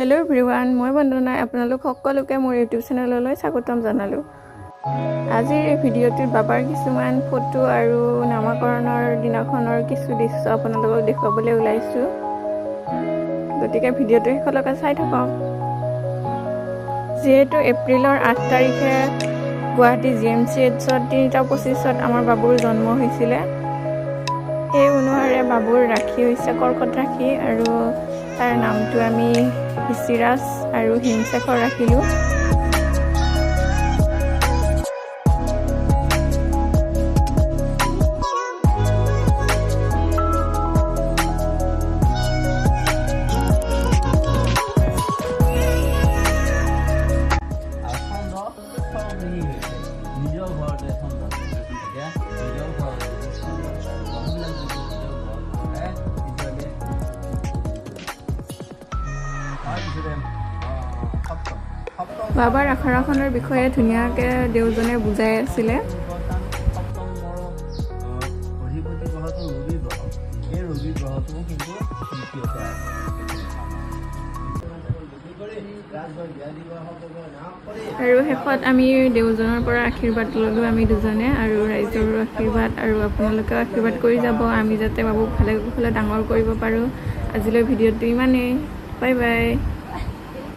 Hello everyone मैं बंदना आपनालोक सकलोके मोर YouTube चेनेलলৈ স্বাগতম জানালো। আজিৰ এই ভিডিঅ'টোত বাবাৰ কিছুমান ফটো আৰু নামাকৰণৰ দিনাখনৰ কিছু দৃশ্য আপোনালোকক দেখুৱাবলৈ ওলাইছো। গতিকে ভিডিঅ'টো শেষলৈকে চাই থাকক। যেহেতু এপ্ৰিলৰ 8 তাৰিখে গুৱাহাটী GMCHত 3:25 আমাৰ বাবুৰ জন্ম হৈছিলে। এই অনুসাৰে বাবুৰ ৰাখি হৈছে কৰ্কট ৰাখি আৰু তাৰ নামটো আমি হিচিৰাজ আৰু হিমশেখৰ ৰাখিলো। বাবাৰ আখৰাখনৰ বিষয়ে ধুনীয়াকৈ দেউজনে বুজাই আছিলে। আৰু শেষত আমি দেউজনৰ পৰা আশীৰ্বাদ ল'লো আমি দুজনে, আৰু ৰাইজৰ আশীৰ্বাদ আৰু আপোনালোকেও আশীৰ্বাদ কৰি যাব আমি যাতে বাবুক ভালে কুশলে ডাঙৰ কৰিব পাৰোঁ। আজিলৈ ভিডিঅ'টো ইমানেই। Bye bye.